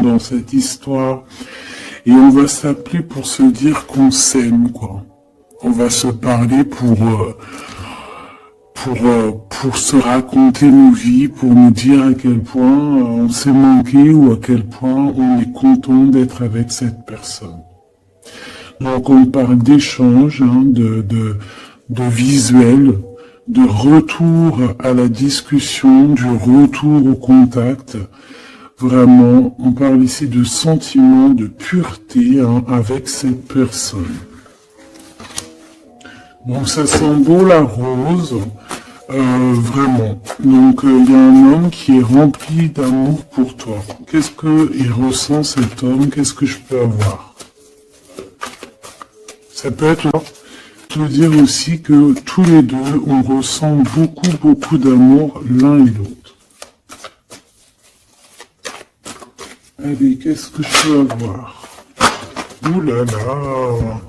dans cette histoire. Et on va s'appeler pour se dire qu'on s'aime, quoi. On va se parler pour se raconter nos vies, pour nous dire à quel point on s'est manqué ou à quel point on est content d'être avec cette personne. Donc on parle d'échange, hein, de visuel, de retour à la discussion, du retour au contact. Vraiment, on parle ici de sentiments de pureté, hein, avec cette personne. Donc ça sent beau la rose, vraiment. Donc il y a un homme qui est rempli d'amour pour toi. Qu'est-ce qu'il ressent cet homme? Qu'est-ce que je peux avoir? Ça peut être te dire aussi que tous les deux, on ressent beaucoup d'amour l'un et l'autre. Allez, qu'est-ce que je peux avoir? Ouh là là.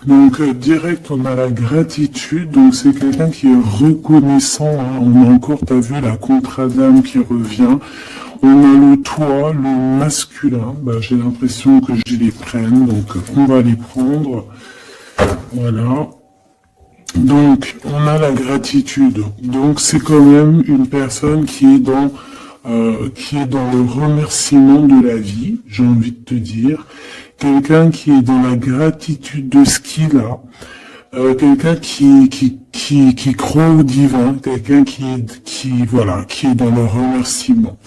Donc direct, on a la gratitude. Donc c'est quelqu'un qui est reconnaissant, hein. On a encore, t'as vu, la contre-dame qui revient. On a le toit, le masculin. Bah, j'ai l'impression que je les prenne, donc on va les prendre. Voilà. Donc on a la gratitude. Donc c'est quand même une personne qui est dans le remerciement de la vie, j'ai envie de te dire. Quelqu'un qui est dans la gratitude de ce qu'il a. Quelqu'un qui croit au divin, quelqu'un qui est dans le remerciement.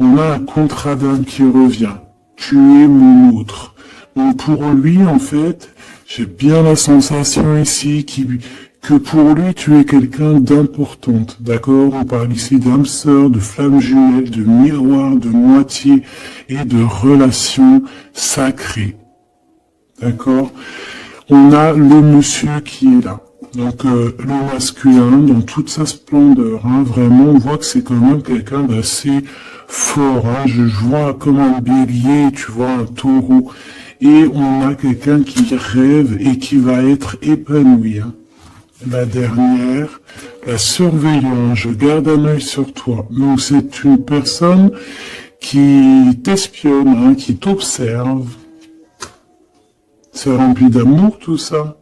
On a un contrat d'âme qui revient. Tu es mon autre. Donc pour lui, en fait, j'ai bien la sensation ici que pour lui, tu es quelqu'un d'importante. D'accord? On parle ici d'âme sœur, de flamme jumelle, de miroir, de moitié et de relation sacrée. D'accord? On a le monsieur qui est là. Donc le masculin dans toute sa splendeur, hein, vraiment on voit que c'est quand même quelqu'un d'assez fort, hein. Je vois comme un bélier, tu vois, un taureau, et on a quelqu'un qui rêve et qui va être épanoui, hein. La dernière, la surveillance, je garde un œil sur toi. Donc c'est une personne qui t'espionne, hein, qui t'observe. C'est rempli d'amour tout ça.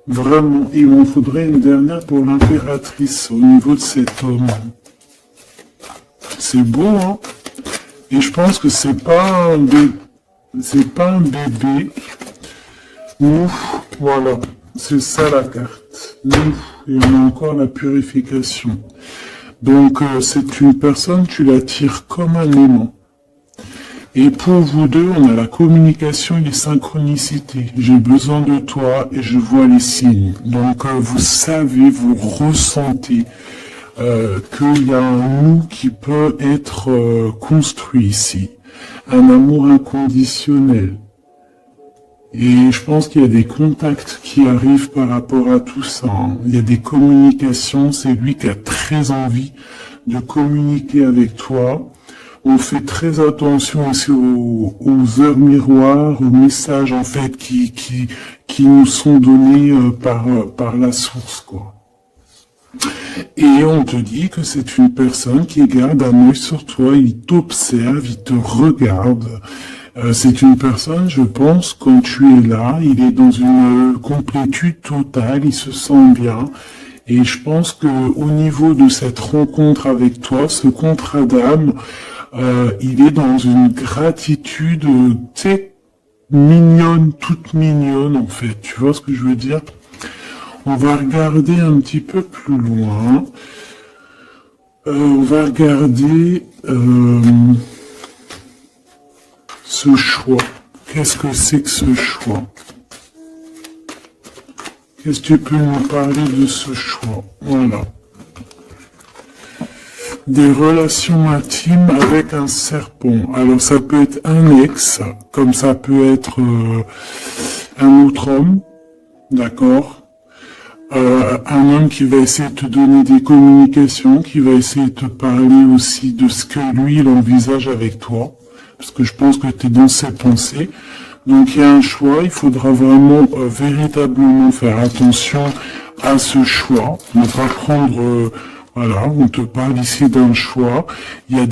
Vraiment, il m'en faudrait une dernière pour l'impératrice au niveau de cet homme. C'est beau, hein? Et je pense que c'est pas un bébé. Ouf, voilà. C'est ça la carte. Ouf, et on a encore la purification. Donc, c'est une personne, tu l'attires comme un aimant. Et pour vous deux, on a la communication et les synchronicités. J'ai besoin de toi et je vois les signes. Donc, vous savez, vous ressentez qu'il y a un nous qui peut être construit ici. Un amour inconditionnel. Et je pense qu'il y a des contacts qui arrivent par rapport à tout ça, hein. Il y a des communications, c'est lui qui a très envie de communiquer avec toi. On fait très attention aussi aux heures miroirs, aux messages en fait qui nous sont donnés par la source, quoi. Et on te dit que c'est une personne qui garde un œil sur toi, il t'observe, il te regarde. C'est une personne, je pense, quand tu es là, il est dans une complétude totale, il se sent bien. Et je pense que au niveau de cette rencontre avec toi, ce contrat d'âme, il est dans une gratitude, tu sais, mignonne, toute mignonne en fait. Tu vois ce que je veux dire? On va regarder un petit peu plus loin. On va regarder ce choix. Qu'est-ce que c'est que ce choix? Qu'est-ce que tu peux nous parler de ce choix? Voilà. Des relations intimes avec un serpent. Alors ça peut être un ex, comme ça peut être un autre homme, d'accord? Un homme qui va essayer de te donner des communications, qui va essayer de te parler aussi de ce que lui, il envisage avec toi, parce que je pense que tu es dans ses pensées. Donc il y a un choix, il faudra vraiment véritablement faire attention à ce choix, ne pas prendre Voilà, on te parle ici d'un choix. Il y a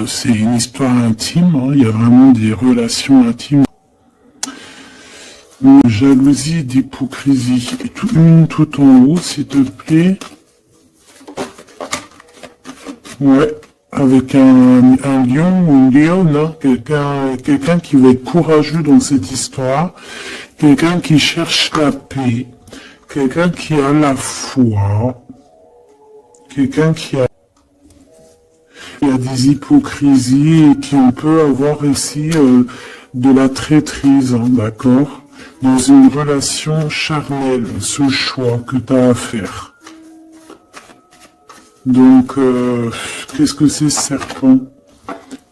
c'est une histoire intime, hein, il y a vraiment des relations intimes. Jalousie, d'hypocrisie. Une tout en haut, s'il te plaît. Ouais, avec un lion ou une lionne, hein, quelqu'un qui va être courageux dans cette histoire, quelqu'un qui cherche la paix, quelqu'un qui a la foi, quelqu'un qui a... Il y a des hypocrisies et qui on peut avoir ici de la traîtrise, hein, d'accord? Dans une relation charnelle, ce choix que tu as à faire. Donc, qu'est-ce que c'est serpent?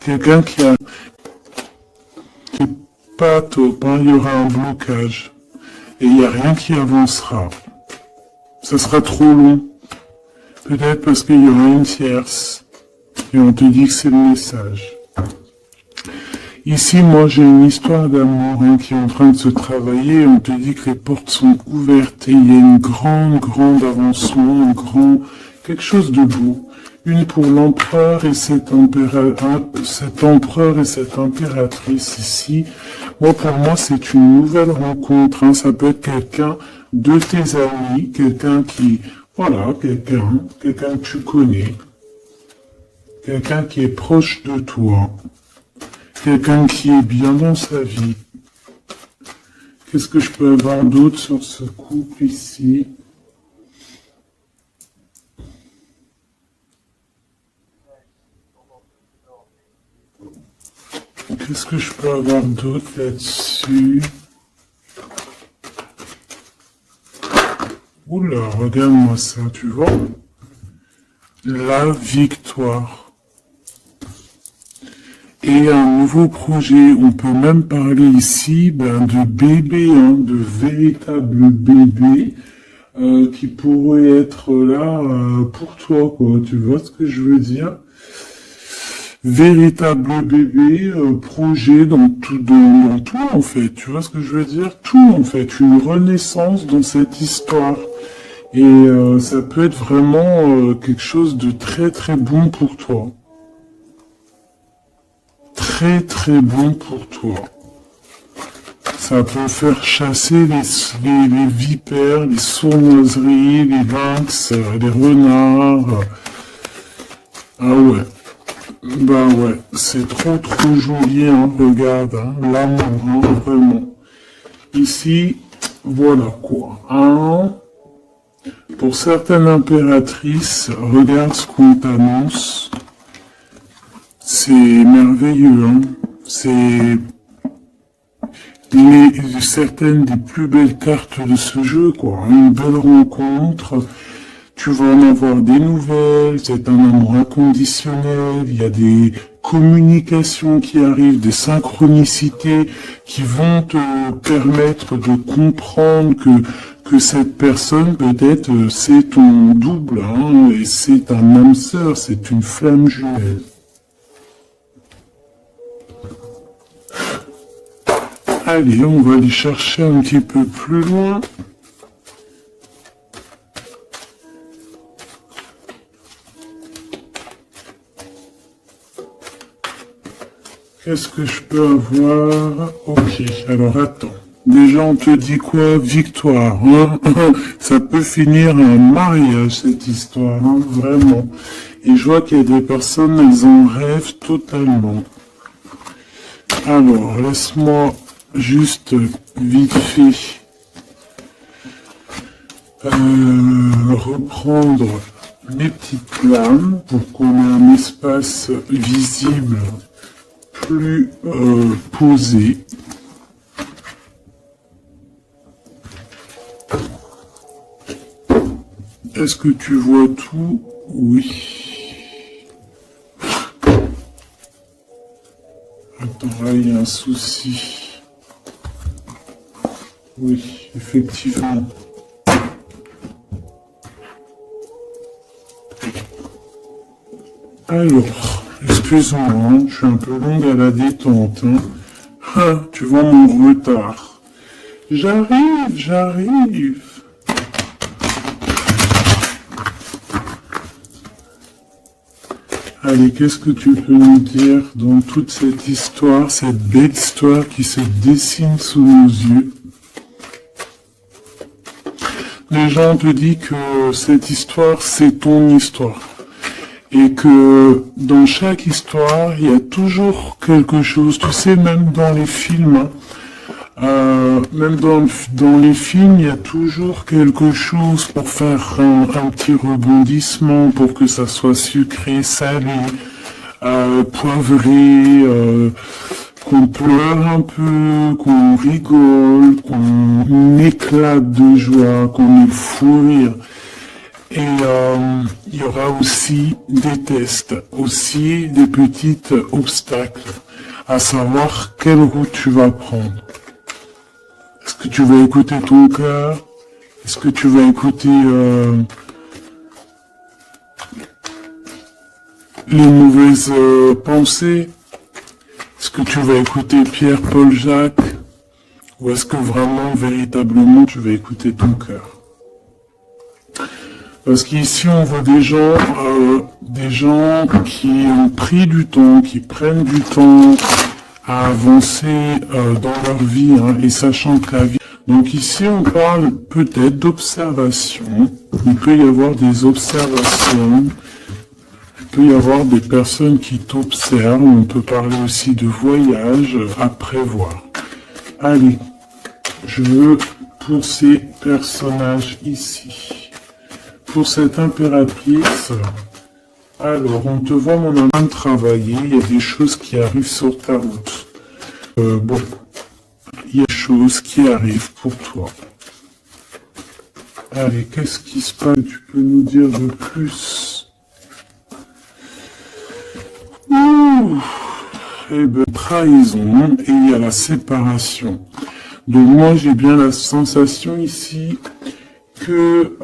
Quelqu'un qui a... qui est pas top, hein, il y aura un blocage. Et il n'y a rien qui avancera. Ça sera trop long. Peut-être parce qu'il y aura une tierce. Et on te dit que c'est le message. Ici, moi, j'ai une histoire d'amour hein, qui est en train de se travailler. On te dit que les portes sont ouvertes et il y a une grande avancement, quelque chose de beau. Une pour l'empereur et cet empereur et cette impératrice ici. Moi, pour moi, c'est une nouvelle rencontre. Hein. Ça peut être quelqu'un de tes amis, quelqu'un qui, voilà, quelqu'un que tu connais, quelqu'un qui est proche de toi, quelqu'un qui est bien dans sa vie. Qu'est-ce que je peux avoir d'autre sur ce couple ici? Qu'est-ce que je peux avoir d'autre là-dessus? Oula, regarde-moi ça, tu vois? La victoire. Et un nouveau projet, on peut même parler ici de bébés, hein, de véritables bébés qui pourraient être là pour toi, quoi. Tu vois ce que je veux dire? Véritable bébé, projet dans tout en fait, tu vois ce que je veux dire? Tout en fait, une renaissance dans cette histoire. Et ça peut être vraiment quelque chose de très bon pour toi. Très bon pour toi. Ça peut faire chasser les vipères, les sournoiseries, les lynx, les renards. Ah ouais. Bah ouais, c'est trop joli, hein, regarde, hein, l'amour, hein, vraiment. Ici, voilà quoi, hein. Pour certaines impératrices, regarde ce qu'on t'annonce. C'est merveilleux, hein. C'est certaines des plus belles cartes de ce jeu, quoi. Une belle rencontre. Tu vas en avoir des nouvelles, c'est un amour inconditionnel, il y a des communications qui arrivent, des synchronicités qui vont te permettre de comprendre que cette personne, peut-être, c'est ton double, hein, et c'est un âme sœur, c'est une flamme jumelle. Allez, on va aller chercher un petit peu plus loin. Qu'est-ce que je peux avoir? Ok, alors attends. Déjà, on te dit quoi? Victoire, hein. Ça peut finir un mariage, cette histoire, hein, vraiment. Et je vois qu'il y a des personnes, elles en rêvent totalement. Alors, laisse-moi juste vite fait reprendre mes petites flammes pour qu'on ait un espace visible plus posé. Est-ce que tu vois tout? Oui. Attends, là, il y a un souci. Oui, effectivement. Alors, excuse-moi, hein, je suis un peu longue à la détente. Hein. Ah, tu vois mon retard. J'arrive. Allez, qu'est-ce que tu peux nous dire dans toute cette histoire, cette belle histoire qui se dessine sous nos yeux? Déjà, on te dit que cette histoire, c'est ton histoire. Et que dans chaque histoire, il y a toujours quelque chose. Tu sais, même dans les films, même dans les films, il y a toujours quelque chose pour faire un petit rebondissement, pour que ça soit sucré, salé, poivré, qu'on pleure un peu, qu'on rigole, qu'on éclate de joie, qu'on ait fou rire. Et il y aura aussi des tests, aussi des petits obstacles, à savoir quelle route tu vas prendre. Est-ce que tu vas écouter ton cœur? Est-ce que tu vas écouter les mauvaises pensées? Est-ce que tu vas écouter Pierre, Paul, Jacques? Ou est-ce que vraiment, véritablement, tu vas écouter ton cœur? Parce qu'ici, on voit des gens qui ont pris du temps, qui prennent du temps à avancer dans leur vie, hein, et sachant que la vie... Donc ici, on parle peut-être d'observation. Il peut y avoir des observations. Il peut y avoir des personnes qui t'observent. On peut parler aussi de voyage à prévoir. Allez, je veux pour ces personnages ici. Pour cette impératrice, alors on te voit mon en train de travailler, il y a des choses qui arrivent sur ta route. Bon, il y a des choses qui arrivent pour toi. Allez, qu'est-ce qui se passe? Tu peux nous dire de plus? Ouh, eh ben, trahison, et il y a la séparation. Donc moi j'ai bien la sensation ici que,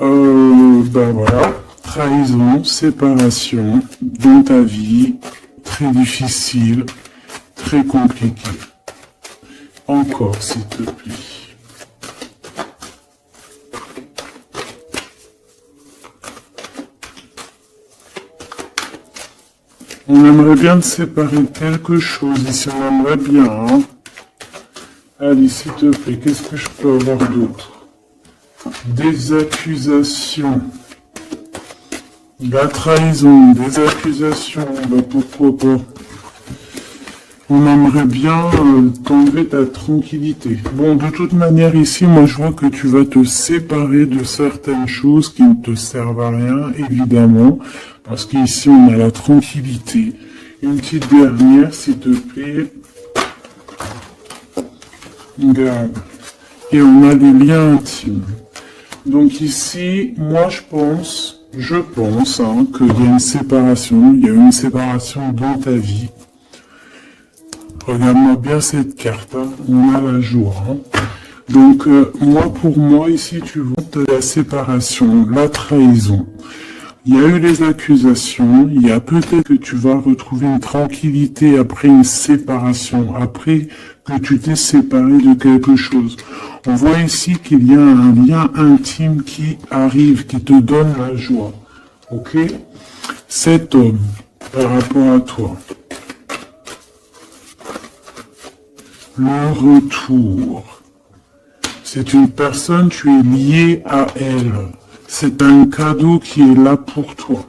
ben voilà, trahison, séparation, dans ta vie, très difficile, très compliqué. Encore, s'il te plaît. On aimerait bien te séparer de quelque chose, ici on aimerait bien, hein. Allez, s'il te plaît, qu'est-ce que je peux avoir d'autre? Des accusations. La trahison, des accusations, bah pourquoi pas. On aimerait bien t'enlever ta tranquillité. Bon, de toute manière, ici, moi, je vois que tu vas te séparer de certaines choses qui ne te servent à rien, évidemment, parce qu'ici, on a la tranquillité. Une petite dernière, s'il te plaît. Regarde. Et on a les liens intimes. Donc ici, moi, je pense, hein, qu'il y a une séparation. Il y a une séparation dans ta vie. Regarde-moi bien cette carte, hein. On a la joie. Hein. Donc, pour moi, ici, tu vois la séparation, la trahison. Il y a eu les accusations, il y a peut-être que tu vas retrouver une tranquillité après une séparation, après que tu t'es séparé de quelque chose. On voit ici qu'il y a un lien intime qui arrive, qui te donne la joie. Ok? Cet homme, par rapport à toi. Le retour. C'est une personne, tu es lié à elle. C'est un cadeau qui est là pour toi.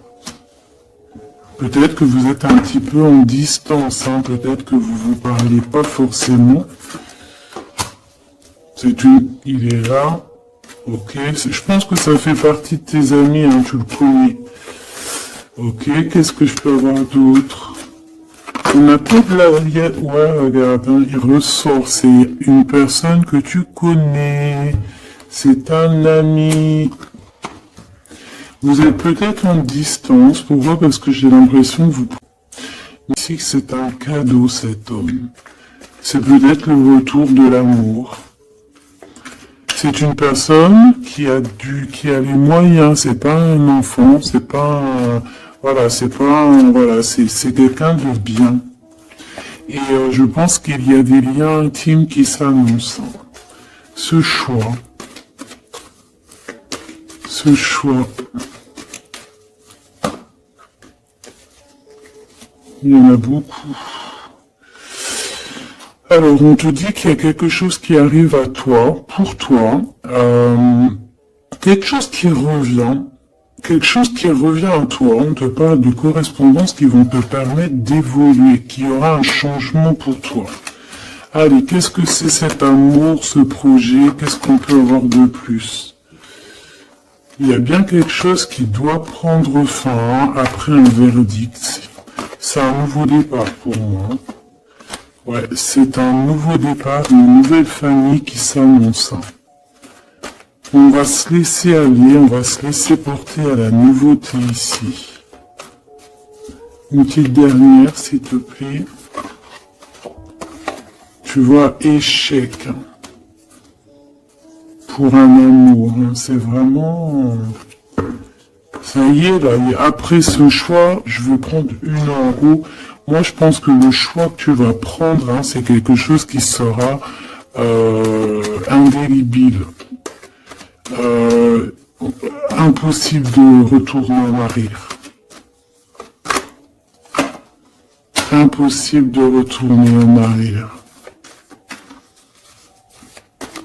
Peut-être que vous êtes un petit peu en distance, hein, peut-être que vous vous parlez pas forcément. Il est là. Ok, je pense que ça fait partie de tes amis, hein, tu le connais. Ok, qu'est-ce que je peux avoir d'autre? On a toute la... Ouais, regarde, hein, il ressort. C'est une personne que tu connais. C'est un ami. Vous êtes peut-être en distance. Pourquoi? Parce que j'ai l'impression que vous... Ici, c'est un cadeau, cet homme. C'est peut-être le retour de l'amour. C'est une personne qui a les moyens. C'est pas un enfant. C'est pas un... Voilà, c'est quelqu'un de bien. Et je pense qu'il y a des liens intimes qui s'annoncent. Ce choix. Il y en a beaucoup. Alors, on te dit qu'il y a quelque chose qui arrive à toi, pour toi, quelque chose qui revient. Quelque chose qui revient à toi, on te parle de correspondances qui vont te permettre d'évoluer, qu'il y aura un changement pour toi. Allez, qu'est-ce que c'est cet amour, ce projet? Qu'est-ce qu'on peut avoir de plus? Il y a bien quelque chose qui doit prendre fin après un verdict. C'est un nouveau départ pour moi. Ouais, c'est un nouveau départ, une nouvelle famille qui s'annonce. On va se laisser aller, on va se laisser porter à la nouveauté ici. Une petite dernière, s'il te plaît. Tu vois, échec. Pour un amour, hein, c'est vraiment... Ça y est, là, et après ce choix, je veux prendre une en haut. Moi, je pense que le choix que tu vas prendre, hein, c'est quelque chose qui sera indélébile. Impossible de retourner en arrière. Impossible de retourner en arrière.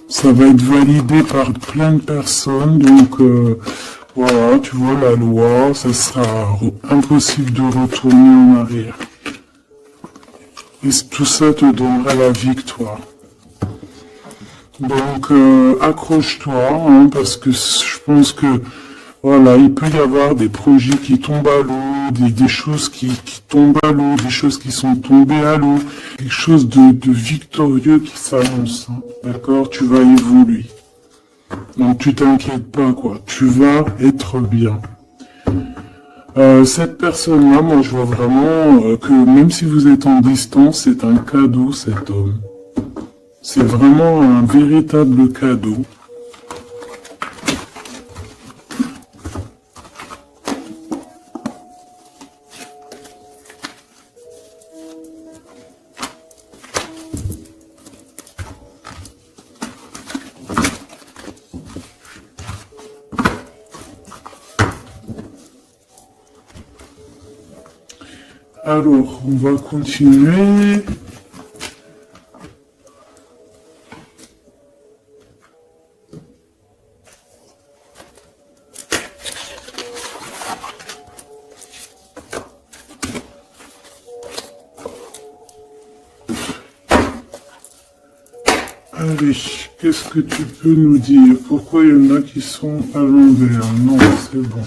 Ça va être validé par plein de personnes, donc voilà, tu vois la loi, ça sera impossible de retourner en arrière. Et tout ça te donnera la victoire. Donc, accroche-toi, hein, parce que je pense que, voilà, il peut y avoir des projets qui tombent à l'eau, des choses qui tombent à l'eau, des choses qui sont tombées à l'eau, quelque chose de victorieux qui s'annonce, hein, d'accord? Tu vas évoluer. Donc, tu t'inquiètes pas, quoi. Tu vas être bien. Cette personne-là, moi, je vois vraiment que même si vous êtes en distance, c'est un cadeau, cet homme. C'est vraiment un véritable cadeau. Alors, on va continuer. Allez, qu'est-ce que tu peux nous dire? Pourquoi il y en a qui sont à l'envers? Non, c'est bon.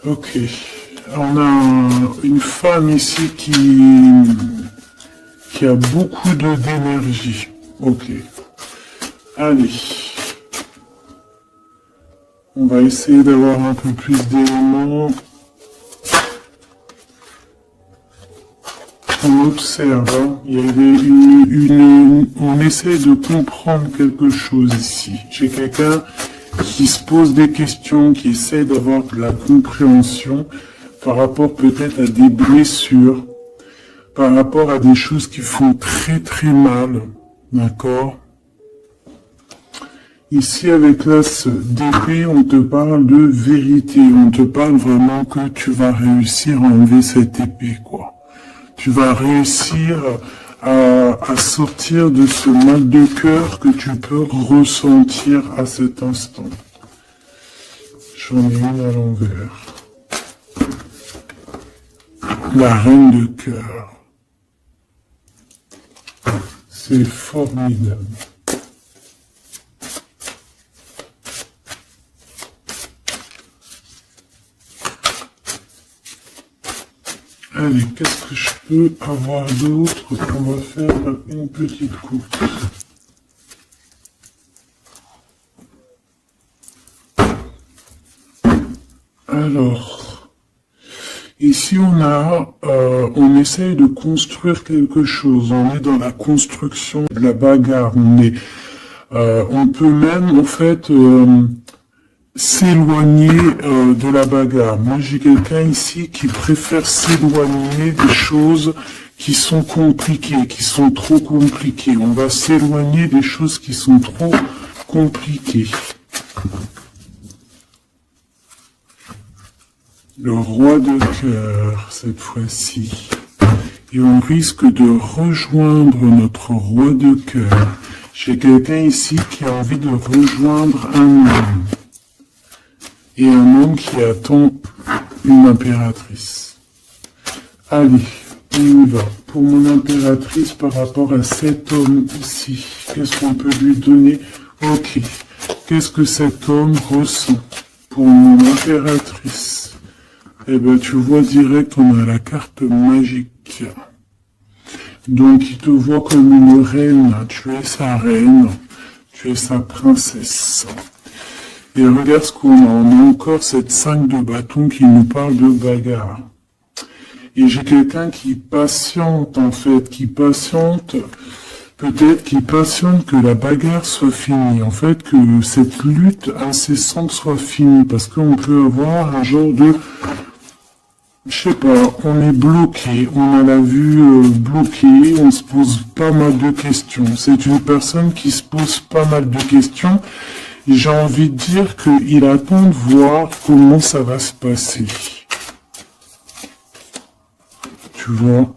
Ok. On a une femme ici qui a beaucoup d'énergie. Ok. Allez. On va essayer d'avoir un peu plus d'éléments. On observe, hein. Il y avait on essaie de comprendre quelque chose ici. J'ai quelqu'un qui se pose des questions, qui essaie d'avoir de la compréhension par rapport peut-être à des blessures, par rapport à des choses qui font très très mal, d'accord? Ici, avec l'as d'épée, on te parle de vérité, on te parle vraiment que tu vas réussir à enlever cette épée, quoi. Tu vas réussir à sortir de ce mal de cœur que tu peux ressentir à cet instant. J'en ai une à l'envers. La reine de cœur. C'est formidable. Allez, qu'est-ce que je peux avoir d'autre? On va faire une petite course. Alors, ici on essaye de construire quelque chose. On est dans la construction de la bagarre. On peut même en fait s'éloigner de la bagarre. Moi, j'ai quelqu'un ici qui préfère s'éloigner des choses qui sont compliquées, qui sont trop compliquées. On va s'éloigner des choses qui sont trop compliquées. Le roi de cœur, cette fois-ci. Et on risque de rejoindre notre roi de cœur. J'ai quelqu'un ici qui a envie de rejoindre un homme. Et un homme qui attend une impératrice. Allez, on y va. Pour mon impératrice par rapport à cet homme ici, qu'est-ce qu'on peut lui donner? Ok. Qu'est-ce que cet homme ressent pour mon impératrice? Eh ben, tu vois direct, on a la carte magique. Donc, il te voit comme une reine. Tu es sa reine. Tu es sa princesse. Et regarde ce qu'on a. On a encore cette 5 de bâton qui nous parle de bagarre. Et j'ai quelqu'un qui patiente, en fait, qui patiente, peut-être qui patiente que la bagarre soit finie. En fait, que cette lutte incessante soit finie. Parce qu'on peut avoir un genre de... Je sais pas, on est bloqué, on a la vue bloquée, on se pose pas mal de questions. C'est une personne qui se pose pas mal de questions. J'ai envie de dire qu'il attend de voir comment ça va se passer. Tu vois?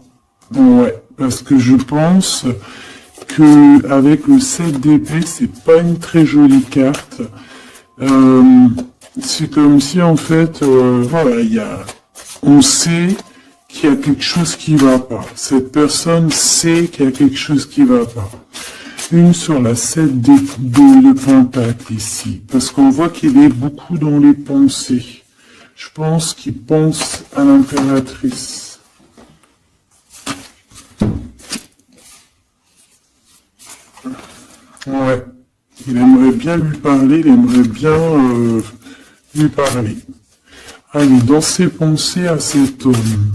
Ouais, parce que je pense que avec le 7 d'épée, c'est pas une très jolie carte. C'est comme si en fait, voilà, on sait qu'il y a quelque chose qui va pas. Cette personne sait qu'il y a quelque chose qui va pas. Une sur la 7 de pentacle ici, parce qu'on voit qu'il est beaucoup dans les pensées. Je pense qu'il pense à l'impératrice. Ouais, il aimerait bien lui parler, il aimerait bien lui parler. Allez, dans ses pensées à cet homme,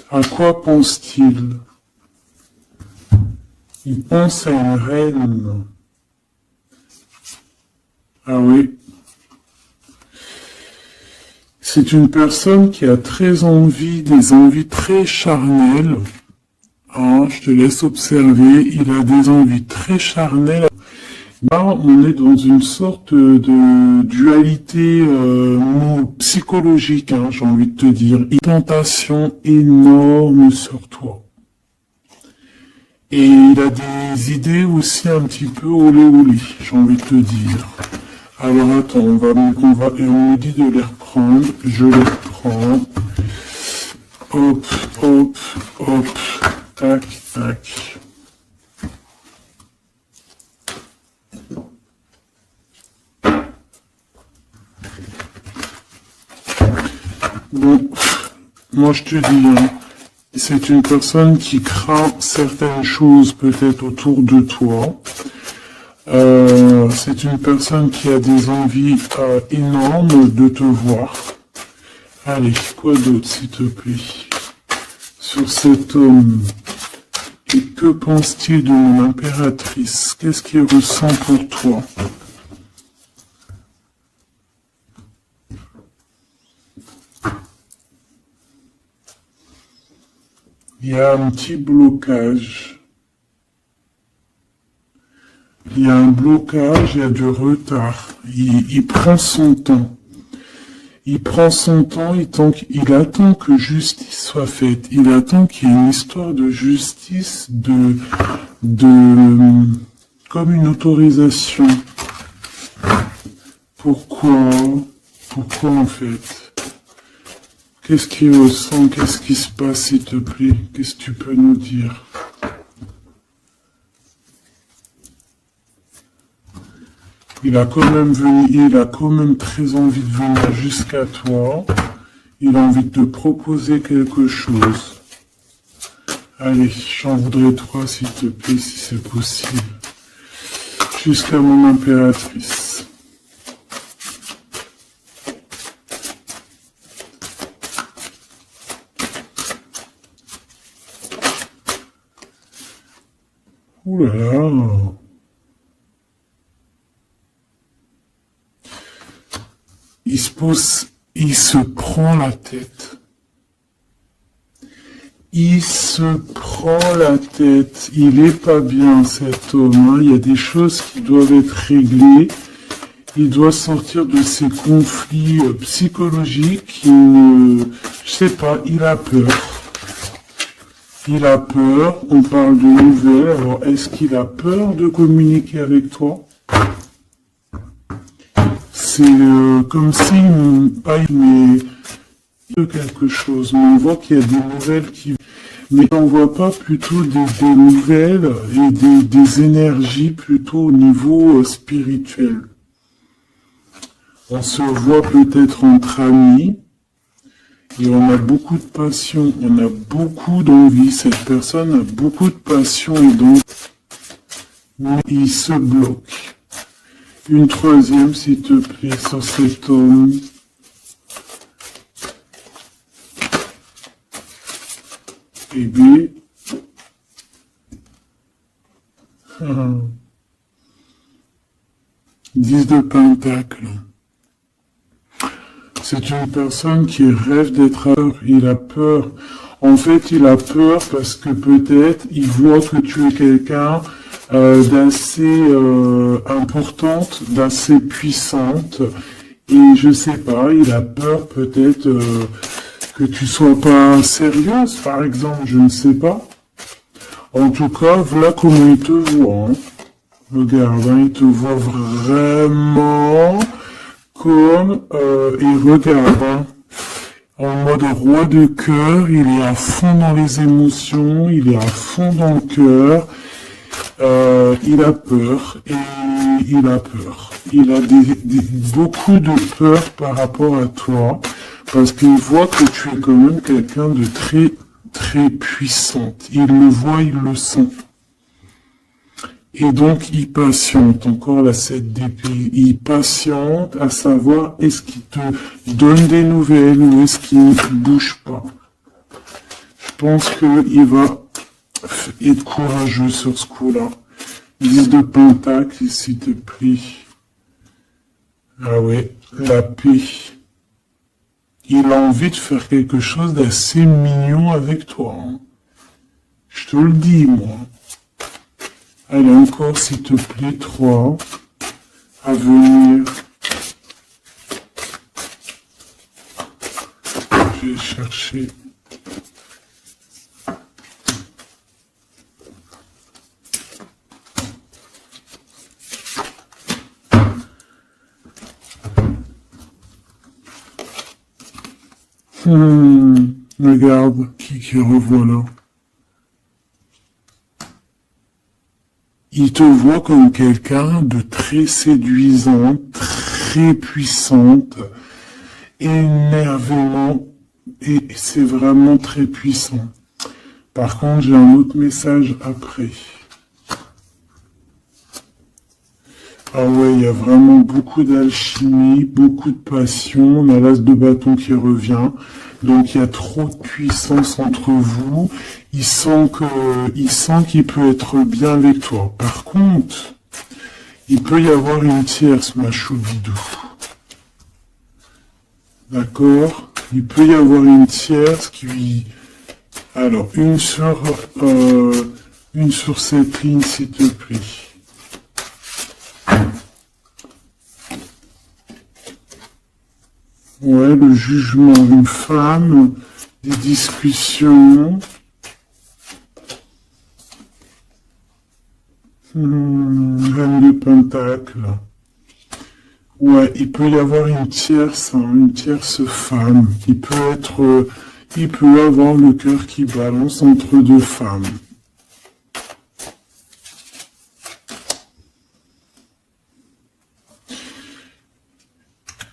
à quoi pense-t-il? Il pense à une reine. Ah oui. C'est une personne qui a très envie, des envies très charnelles. Ah, je te laisse observer, il a des envies très charnelles. Là, on est dans une sorte de dualité psychologique, hein, j'ai envie de te dire. Une tentation énorme sur toi. Et il a des idées aussi un petit peu olé olé, j'ai envie de te dire. Alors attends, on me dit de les reprendre, je les reprends. Hop, hop, hop, tac, tac. Bon, moi je te dis, hein, c'est une personne qui craint certaines choses peut-être autour de toi. C'est une personne qui a des envies énormes de te voir. Allez, quoi d'autre s'il te plaît? Sur cet homme, et que pense-t-il de mon impératrice? Qu'est-ce qu'il ressent pour toi? Il y a un petit blocage. Il y a un blocage, il y a du retard. Il prend son temps. Il prend son temps, il attend que justice soit faite. Il attend qu'il y ait une histoire de justice, comme une autorisation. Pourquoi en fait? Qu'est-ce qu'il ressent? Qu'est-ce qui se passe, s'il te plaît? Qu'est-ce que tu peux nous dire? Il a quand même très envie de venir jusqu'à toi. Il a envie de te proposer quelque chose. Allez, j'en voudrais 3, s'il te plaît, si c'est possible. Jusqu'à mon impératrice. Ouh là là. Il se prend la tête. Il se prend la tête. Il est pas bien, cet homme, hein. Il y a des choses qui doivent être réglées. Il doit sortir de ses conflits psychologiques. Je sais pas, il a peur. Il a peur, on parle de nouvelles. Alors, est-ce qu'il a peur de communiquer avec toi? C'est comme si, pas mais quelque chose. Mais on voit qu'il y a des nouvelles qui... Mais on voit pas plutôt des nouvelles et des énergies plutôt au niveau spirituel. On se voit peut-être entre amis et on a beaucoup de passion, on a beaucoup d'envie. Cette personne a beaucoup de passion et donc il se bloque. Une troisième, s'il te plaît, sur cet homme. Eh bien, 10 de Pentacle. C'est une personne qui rêve d'être à l'heure. Il a peur. En fait, il a peur parce que peut-être il voit que tu es quelqu'un d'assez importante, d'assez puissante. Et je sais pas, il a peur peut-être que tu sois pas sérieuse, par exemple, je ne sais pas. En tout cas, voilà comment il te voit. Hein. Regarde, hein, il te voit vraiment comme... et regarde, hein, en mode roi de cœur, il est à fond dans les émotions, il est à fond dans le cœur. Il a peur, et il a peur. Il a beaucoup de peur par rapport à toi, parce qu'il voit que tu es quand même quelqu'un de très, très puissante. Il le voit, il le sent. Et donc, il patiente. Encore la 7 d'épée. Il patiente à savoir est-ce qu'il te donne des nouvelles ou est-ce qu'il ne bouge pas. Je pense qu'il va être courageux sur ce coup-là. 10 de Pentacle, s'il te plaît. Ah ouais, la paix. Il a envie de faire quelque chose d'assez mignon avec toi. Hein. Je te le dis, moi. Allez, encore, s'il te plaît, 3. À venir. Je vais chercher. Regarde, qui revoit là. Il te voit comme quelqu'un de très séduisant, très puissante, énervément, et c'est vraiment très puissant. Par contre, j'ai un autre message après. Ah ouais, il y a vraiment beaucoup d'alchimie, beaucoup de passion. On a l'as de bâton qui revient. Donc il y a trop de puissance entre vous. Il sent qu'il peut être bien avec toi. Par contre, il peut y avoir une tierce, ma choubidou. D'accord? Il peut y avoir une tierce qui... Alors, une sur cette ligne, s'il te plaît. Ouais, le jugement d'une femme, des discussions. Reine de Pentacle. Ouais, il peut y avoir une tierce femme. Il peut avoir le cœur qui balance entre deux femmes.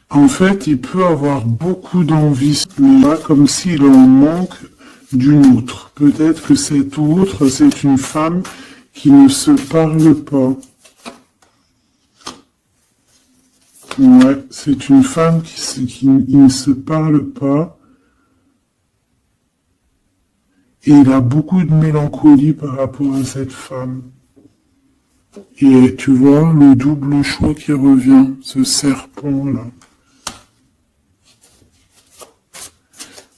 En fait, il peut avoir beaucoup d'envie, mais pas comme s'il en manque d'une autre. Peut-être que cette autre, c'est une femme qui ne se parle pas. Ouais, c'est une femme qui ne se parle pas. Et il a beaucoup de mélancolie par rapport à cette femme. Et tu vois, le double choix qui revient, ce serpent-là.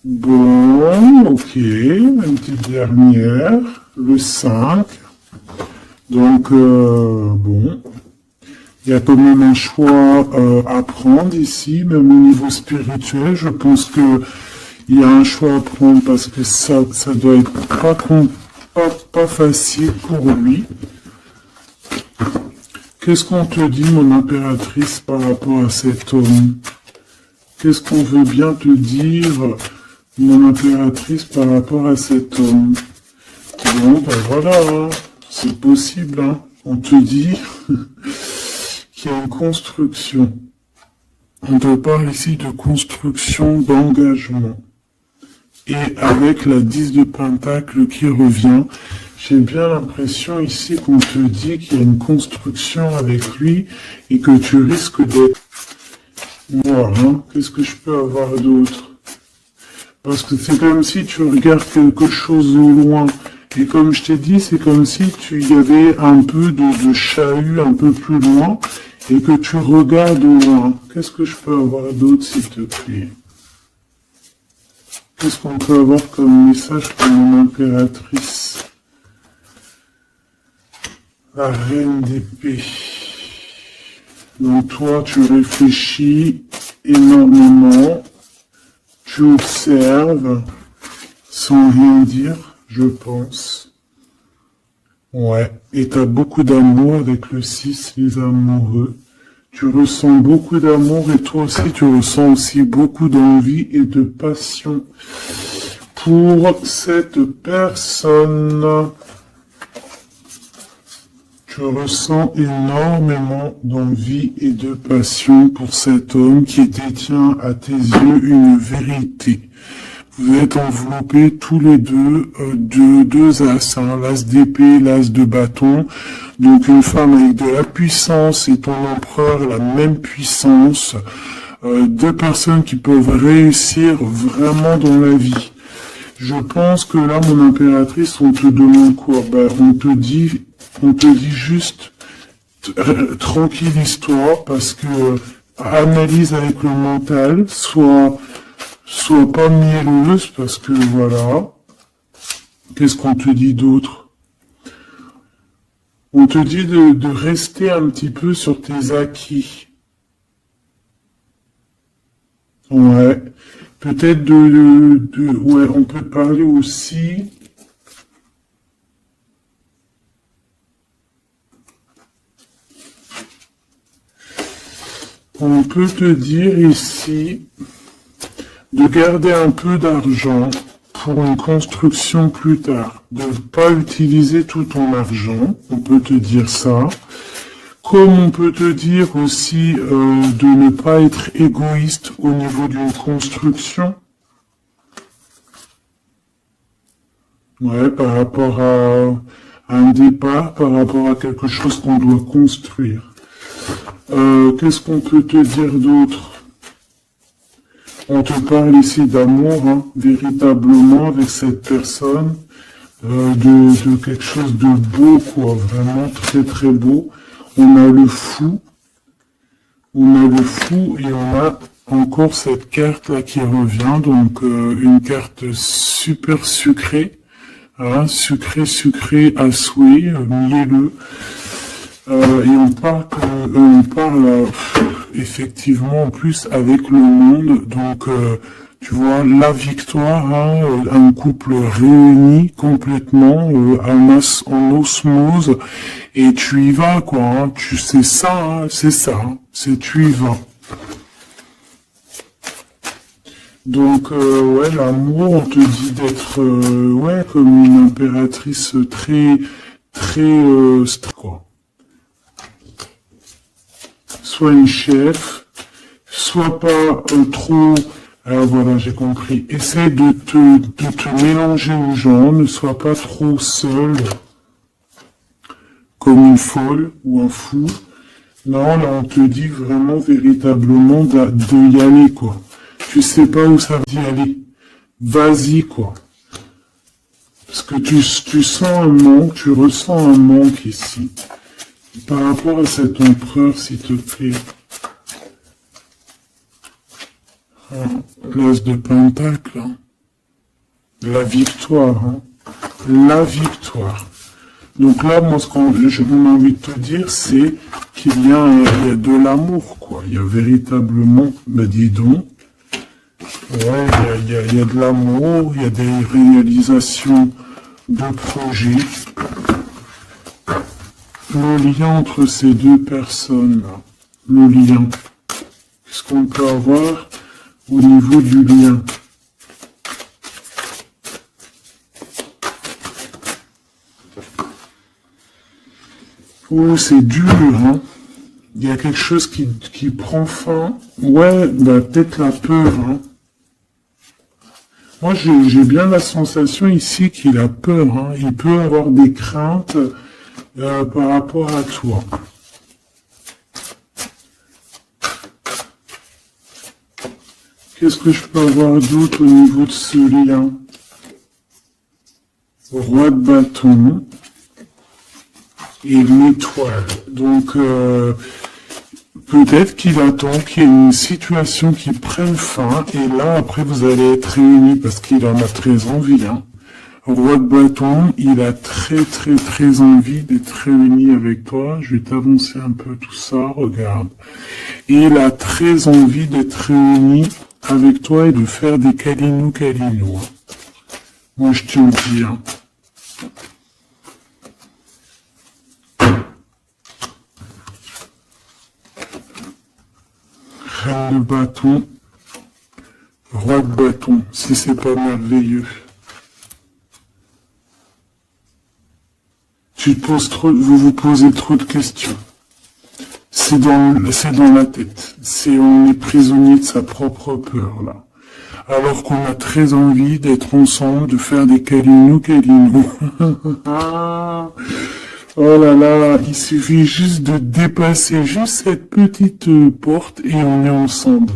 Bon, ok, une petite dernière, le 5. Donc, bon, Il y a quand même un choix à prendre ici, même au niveau spirituel. Je pense que il y a un choix à prendre parce que ça doit être pas facile pour lui. Qu'est-ce qu'on te dit, mon impératrice, par rapport à cet homme? Qu'est-ce qu'on veut bien te dire, mon impératrice, par rapport à cet homme? Bon, ben voilà, hein, c'est possible, hein. On te dit qu'il y a une construction. On te parle ici de construction, d'engagement. Et avec la 10 de Pentacle qui revient, j'ai bien l'impression ici qu'on te dit qu'il y a une construction avec lui et que tu risques d'être mort. Hein. Qu'est-ce que je peux avoir d'autre? Parce que c'est comme si tu regardes quelque chose au loin. Et comme je t'ai dit, c'est comme si il y avait un peu de chahut un peu plus loin et que tu regardes au loin. Qu'est-ce que je peux avoir d'autre, s'il te plaît? Qu'est-ce qu'on peut avoir comme message pour mon impératrice? La reine d'épée. Donc toi, tu réfléchis énormément, tu observes, sans rien dire, je pense. Ouais, et tu as beaucoup d'amour avec le 6, les amoureux. Tu ressens beaucoup d'amour et toi aussi, tu ressens aussi beaucoup d'envie et de passion pour cette personne. Tu ressens énormément d'envie et de passion pour cet homme qui détient à tes yeux une vérité. Vous êtes enveloppés tous les deux de deux as, hein, l'as d'épée, l'as de bâton. Donc une femme avec de la puissance et ton empereur la même puissance. Deux personnes qui peuvent réussir vraiment dans la vie. Je pense que là, mon impératrice, on te demande quoi? Ben, on te dit juste tranquillise-toi parce que analyse avec le mental, sois pas mielleuse parce que voilà. Qu'est-ce qu'on te dit d'autre? On te dit de rester un petit peu sur tes acquis. Ouais. Peut-être ouais, on peut parler aussi. On peut te dire ici de garder un peu d'argent pour une construction plus tard, de ne pas utiliser tout ton argent, on peut te dire ça. Comme on peut te dire aussi de ne pas être égoïste au niveau d'une construction. Ouais, par rapport à un départ, par rapport à quelque chose qu'on doit construire. Qu'est-ce qu'on peut te dire d'autre? On te parle ici d'amour, hein, véritablement, avec cette personne, de quelque chose de beau, quoi, vraiment très très beau. On a le fou et on a encore cette carte là qui revient, donc une carte super sucrée, hein, sucrée à souhait, mielleux. Et on parle effectivement en plus avec le monde, donc tu vois la victoire, hein, un couple réuni complètement en osmose, et tu y vas quoi, hein, c'est ça, hein, c'est tu y vas. Donc ouais, l'amour, on te dit d'être ouais comme une impératrice très quoi. Soit une chef, soit pas trop... Alors voilà, j'ai compris. Essaie de te mélanger aux gens, ne sois pas trop seul, comme une folle ou un fou. Non, là on te dit vraiment, véritablement de y aller, quoi. Tu sais pas où ça va d'y aller. Vas-y, quoi. Parce que tu sens un manque, tu ressens un manque ici. Par rapport à cet empereur, s'il te plaît. L'as de Pentacle. Hein. La victoire. Hein. La victoire. Donc là, moi, ce qu'on j'ai envie de te dire, c'est qu'il y a, il y a de l'amour, quoi. Il y a véritablement, ben dis donc, ouais, il y a de l'amour, il y a des réalisations de projets. Le lien entre ces deux personnes-là, le lien, qu'est-ce qu'on peut avoir au niveau du lien? Oh, c'est dur, hein. Il y a quelque chose qui prend fin. Ouais, bah, peut-être la peur, hein. Moi, j'ai bien la sensation ici qu'il a peur, hein. Il peut avoir des craintes par rapport à toi. Qu'est-ce que je peux avoir d'autre au niveau de ce lien? Roi de bâton et l'étoile. Donc, peut-être qu'il attend qu'il y ait une situation qui prenne fin, et là, après, vous allez être réunis, parce qu'il en a très envie, hein. Roi de bâton, il a très envie d'être réuni avec toi. Je vais t'avancer un peu tout ça, regarde. Et il a très envie d'être réuni avec toi et de faire des câlinous. Hein. Moi, je te le dis, hein. Reine de bâton, roi de bâton, si c'est pas merveilleux. Vous vous posez trop de questions. C'est dans la tête. On est prisonnier de sa propre peur, là. Alors qu'on a très envie d'être ensemble, de faire des câlinous. Oh là là, il suffit juste de dépasser juste cette petite porte et on est ensemble.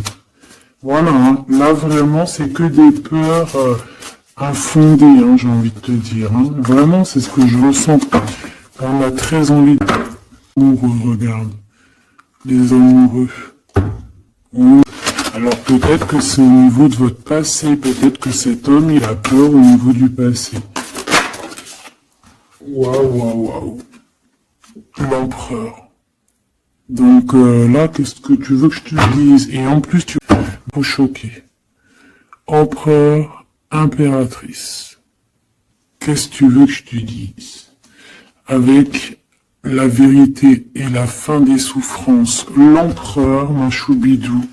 Voilà, hein. Là vraiment c'est que des peurs infondées, hein, j'ai envie de te dire. Hein. Vraiment c'est ce que je ressens. On a très envie de... Regarde, les amoureux. Alors peut-être que c'est au niveau de votre passé, peut-être que cet homme il a peur au niveau du passé. Waouh. L'empereur. Donc là, qu'est-ce que tu veux que je te dise? Et en plus, tu vas vous choquer. Empereur, impératrice. Qu'est-ce que tu veux que je te dise? Avec la vérité et la fin des souffrances, l'empereur, ma choubidou,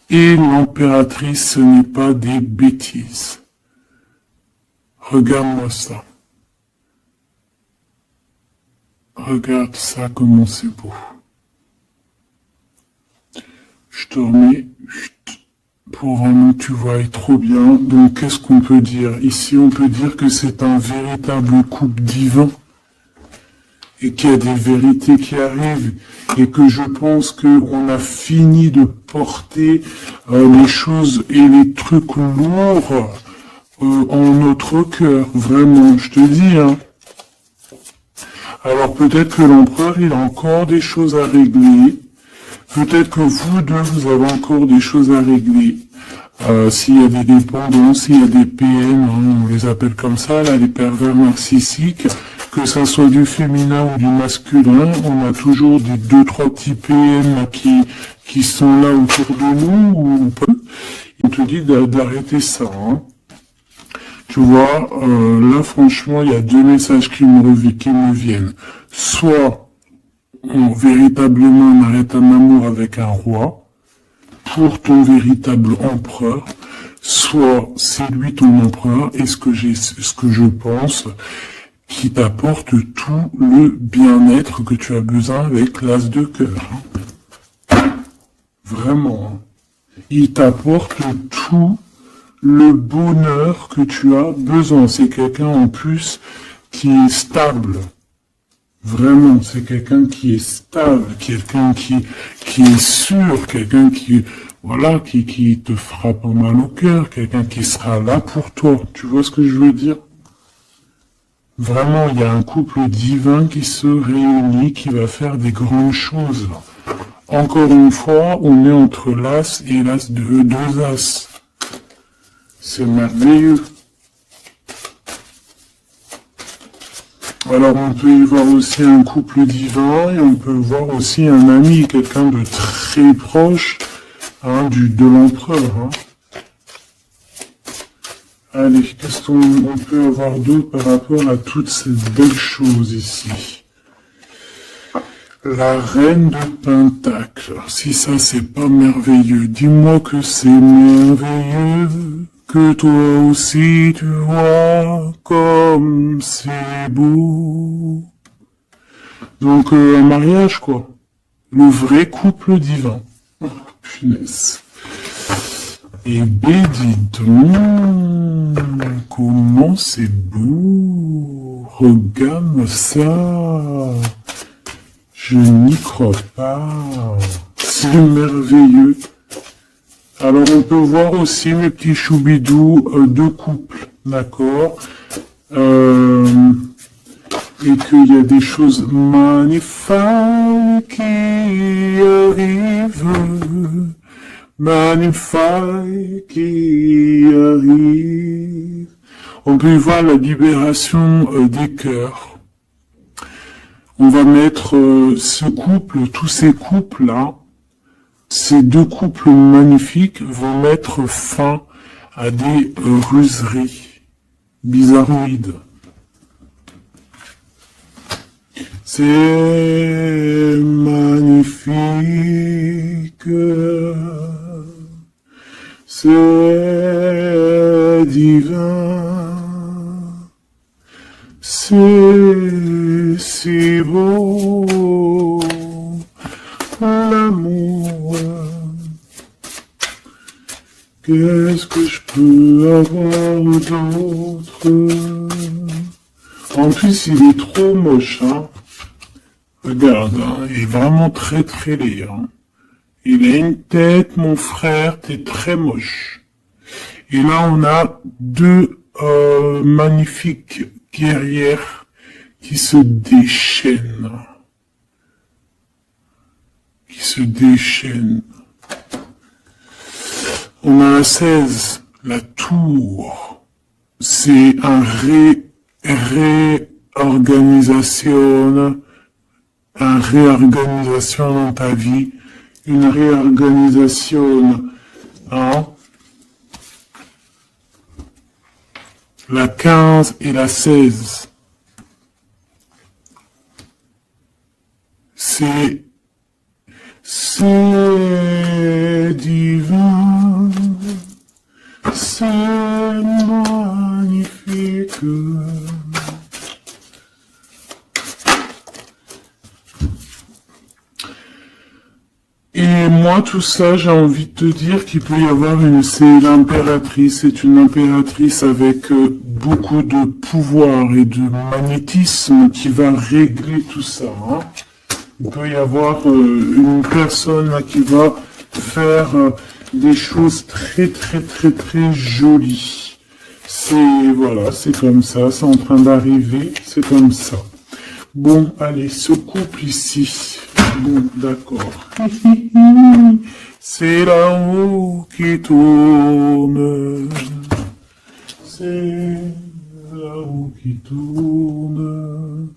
et l'impératrice, ce n'est pas des bêtises. Regarde-moi ça. Regarde ça, comment c'est beau. Je te remets, pour vraiment que tu vois trop bien. Donc, qu'est-ce qu'on peut dire? Ici, on peut dire que c'est un véritable couple divin. Et qu'il y a des vérités qui arrivent. Et que je pense qu'on a fini de porter les choses et les trucs lourds en notre cœur. Vraiment, je te dis, hein. Alors peut-être que l'empereur, il a encore des choses à régler. Peut-être que vous deux, vous avez encore des choses à régler. S'il y a des dépendances, s'il y a des PM, hein, on les appelle comme ça, là, les pervers narcissiques, que ça soit du féminin ou du masculin, on a toujours des 2-3 petits PM là, qui sont là autour de nous, ou pas. On te dit d'arrêter ça, hein. Tu vois, là franchement, il y a deux messages qui me viennent. Soit véritablement on arrête un amour avec un roi pour ton véritable empereur, soit c'est lui ton empereur et ce que je pense qui t'apporte tout le bien-être que tu as besoin avec l'as de cœur. Vraiment. Il t'apporte tout le bonheur que tu as besoin. C'est quelqu'un en plus qui est stable. Vraiment, c'est quelqu'un qui est stable, quelqu'un qui est sûr, quelqu'un qui, voilà, qui te fera pas mal au cœur, quelqu'un qui sera là pour toi. Tu vois ce que je veux dire? Vraiment, il y a un couple divin qui se réunit, qui va faire des grandes choses. Encore une fois, on est entre l'as et l'as de deux as. C'est merveilleux. Alors on peut y voir aussi un couple divin et on peut voir aussi un ami, quelqu'un de très proche hein, de l'empereur. Hein. Allez, qu'est-ce qu'on peut avoir d'autre par rapport à toutes ces belles choses ici? La reine de Pentacle. Si ça c'est pas merveilleux, dis-moi que c'est merveilleux. Que toi aussi tu vois comme c'est beau. Donc un mariage quoi. Le vrai couple divin. Oh, punaise. Et ben dis donc, comment c'est beau. Regarde ça. Je n'y crois pas. C'est merveilleux. Alors on peut voir aussi mes petits choubidous deux couples, d'accord et qu'il y a des choses magnifiques qui arrivent, magnifiques qui arrivent. On peut y voir la libération des cœurs. On va mettre ce couple, tous ces couples-là, ces deux couples magnifiques vont mettre fin à des ruseries bizarroïdes. C'est magnifique, c'est divin, c'est si beau. L'amour, qu'est-ce que je peux avoir d'autre? En plus, il est trop moche, hein. Regarde, hein, il est vraiment très très laid, hein. Il a une tête, mon frère, t'es très moche. Et là, on a deux magnifiques guerrières qui se déchaînent. On a la 16, la tour. C'est un réorganisation dans ta vie, une réorganisation, hein. La 15 et la 16. C'est divin, c'est magnifique. Et moi, tout ça, j'ai envie de te dire qu'il peut y avoir c'est l'impératrice, c'est une impératrice avec beaucoup de pouvoir et de magnétisme qui va régler tout ça, hein. Il peut y avoir une personne là, qui va faire des choses très très très très jolies. Voilà, c'est comme ça, c'est en train d'arriver, c'est comme ça. Bon, allez, ce couple ici. Bon, d'accord. C'est là-haut qui tourne. C'est là-haut qui tourne.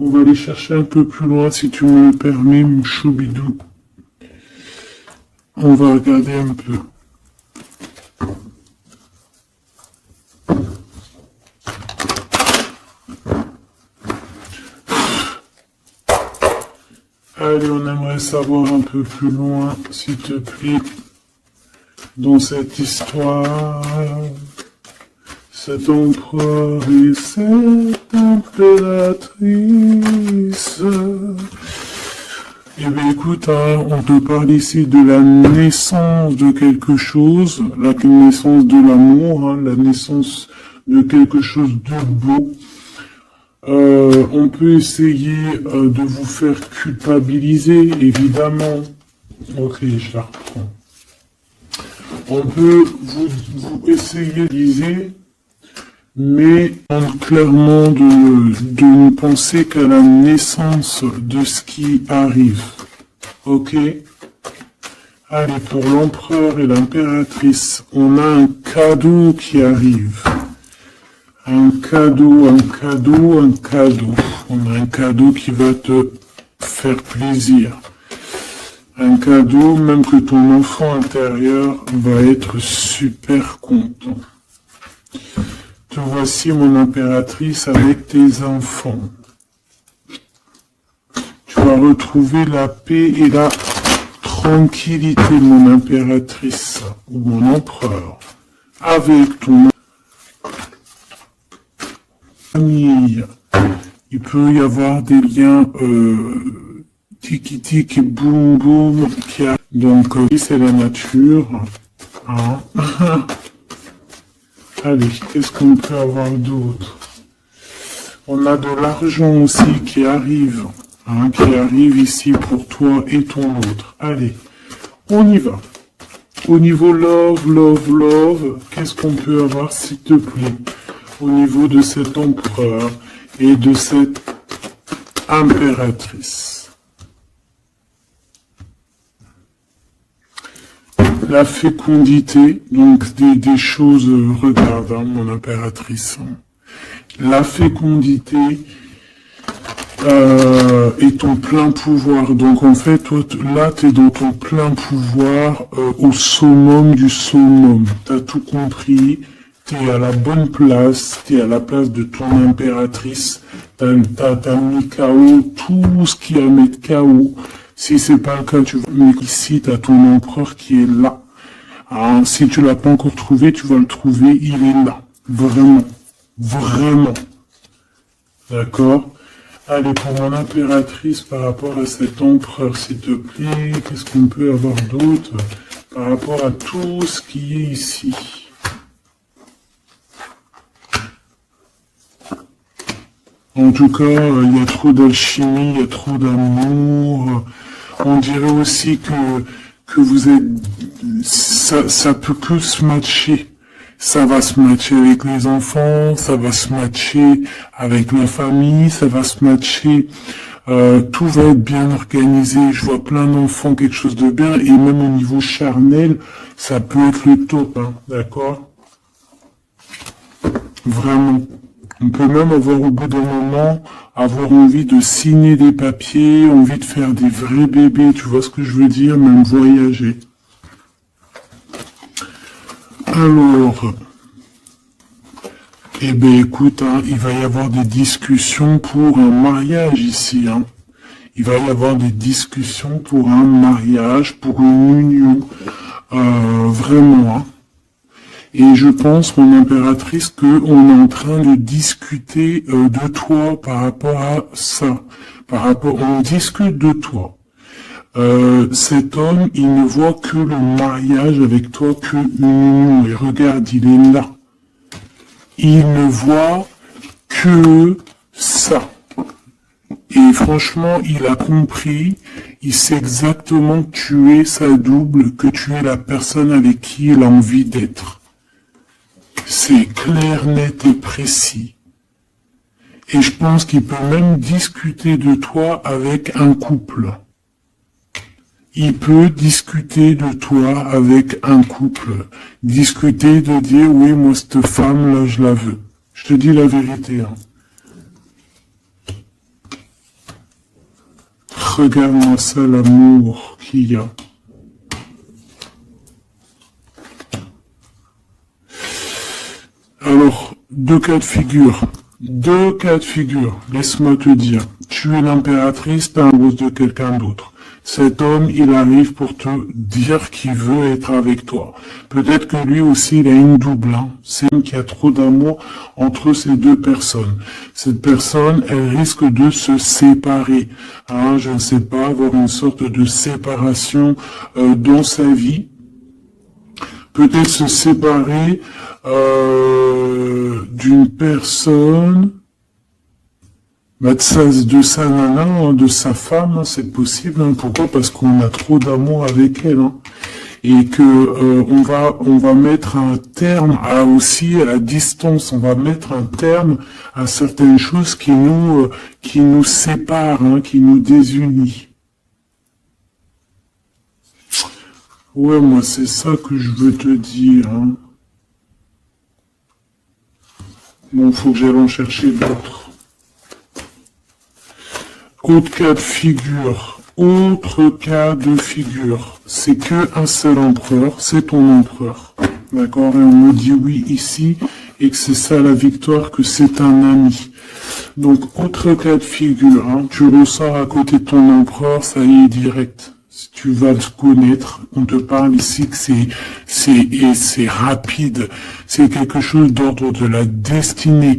On va aller chercher un peu plus loin, si tu me le permets, mon choubidou. On va regarder un peu. Allez, on aimerait savoir un peu plus loin, s'il te plaît, dans cette histoire. Cet empereur et cette impératrice. Eh bien écoute, hein, on te parle ici de la naissance de quelque chose, la naissance de l'amour, hein, la naissance de quelque chose de beau. On peut essayer de vous faire culpabiliser, évidemment. Ok, je la reprends. On peut vous essayer de liser, mais clairement de ne penser qu'à la naissance de ce qui arrive. Ok? Allez, pour l'empereur et l'impératrice, on a un cadeau qui arrive. Un cadeau, un cadeau, un cadeau. On a un cadeau qui va te faire plaisir. Un cadeau, même que ton enfant intérieur va être super content. Te voici, mon impératrice, avec tes enfants. Tu vas retrouver la paix et la tranquillité, mon impératrice, ou mon empereur, avec ton famille. Il peut y avoir des liens tiki-tiki, boum boum, qui a... Donc, c'est la nature. Hein. Allez, qu'est-ce qu'on peut avoir d'autre? On a de l'argent aussi qui arrive. Hein, qui arrive ici pour toi et ton autre. Allez, on y va. Au niveau love, love, love, qu'est-ce qu'on peut avoir, s'il te plaît? Au niveau de cet empereur et de cette impératrice. La fécondité, donc des choses, regarde, hein, mon impératrice. La fécondité et ton plein pouvoir. Donc en fait, toi, là, tu es dans ton plein pouvoir au summum du summum. Tu as tout compris. Tu es à la bonne place, tu es à la place de ton impératrice, t'as mis KO tout ce qui a à mettre KO. Si c'est pas le cas, tu vas, mais ici, tu as ton empereur qui est là. Alors, si tu l'as pas encore trouvé, tu vas le trouver, il est là. Vraiment. Vraiment. D'accord? Allez, pour mon impératrice, par rapport à cet empereur, s'il te plaît, qu'est-ce qu'on peut avoir d'autre par rapport à tout ce qui est ici? En tout cas, il y a trop d'alchimie, il y a trop d'amour. On dirait aussi que vous êtes... Ça peut que se matcher. Ça va se matcher avec les enfants, ça va se matcher avec la famille, ça va se matcher... tout va être bien organisé. Je vois plein d'enfants, quelque chose de bien. Et même au niveau charnel, ça peut être le top, hein, d'accord? Vraiment. On peut même avoir au bout d'un moment, avoir envie de signer des papiers, envie de faire des vrais bébés, tu vois ce que je veux dire, même voyager. Alors, eh ben écoute, hein, il va y avoir des discussions pour un mariage ici. Hein. Il va y avoir des discussions pour un mariage, pour une union. Vraiment, hein. Et je pense, mon impératrice, qu'on est en train de discuter de toi par rapport à ça. On discute de toi. Cet homme, il ne voit que le mariage avec toi, que une union. Et regarde, il est là. Il ne voit que ça. Et franchement, il a compris, il sait exactement que tu es sa double, que tu es la personne avec qui il a envie d'être. C'est clair, net et précis. Et je pense qu'il peut même discuter de toi avec un couple. Il peut discuter de toi avec un couple. Discuter de dire, oui, moi, cette femme-là, je la veux. Je te dis la vérité. Hein. Regarde-moi ça, l'amour qu'il y a. Alors, deux cas de figure. Laisse-moi te dire. Tu es l'impératrice, t'es amoureuse de quelqu'un d'autre. Cet homme, il arrive pour te dire qu'il veut être avec toi. Peut-être que lui aussi, il a une double. Hein. C'est qu'il y a trop d'amour entre ces deux personnes. Cette personne, elle risque de se séparer. Hein, je ne sais pas, avoir une sorte de séparation dans sa vie. Peut-être se séparer d'une personne, de sa nana, hein, de sa femme, hein, c'est possible. Hein. Pourquoi? Parce qu'on a trop d'amour avec elle. Hein. Et que on va mettre un terme aussi à la distance. On va mettre un terme à certaines choses qui nous séparent, hein, qui nous désunissent. Ouais, moi, c'est ça que je veux te dire. Hein. Bon, faut que j'aille en chercher d'autres. Autre cas de figure. Autre cas de figure. C'est que un seul empereur, c'est ton empereur. D'accord? Et on me dit oui ici, et que c'est ça la victoire, que c'est un ami. Donc, autre cas de figure, hein, tu ressors à côté de ton empereur, ça y est, direct. Si tu vas le connaître, on te parle ici que c'est rapide, c'est quelque chose d'ordre de la destinée.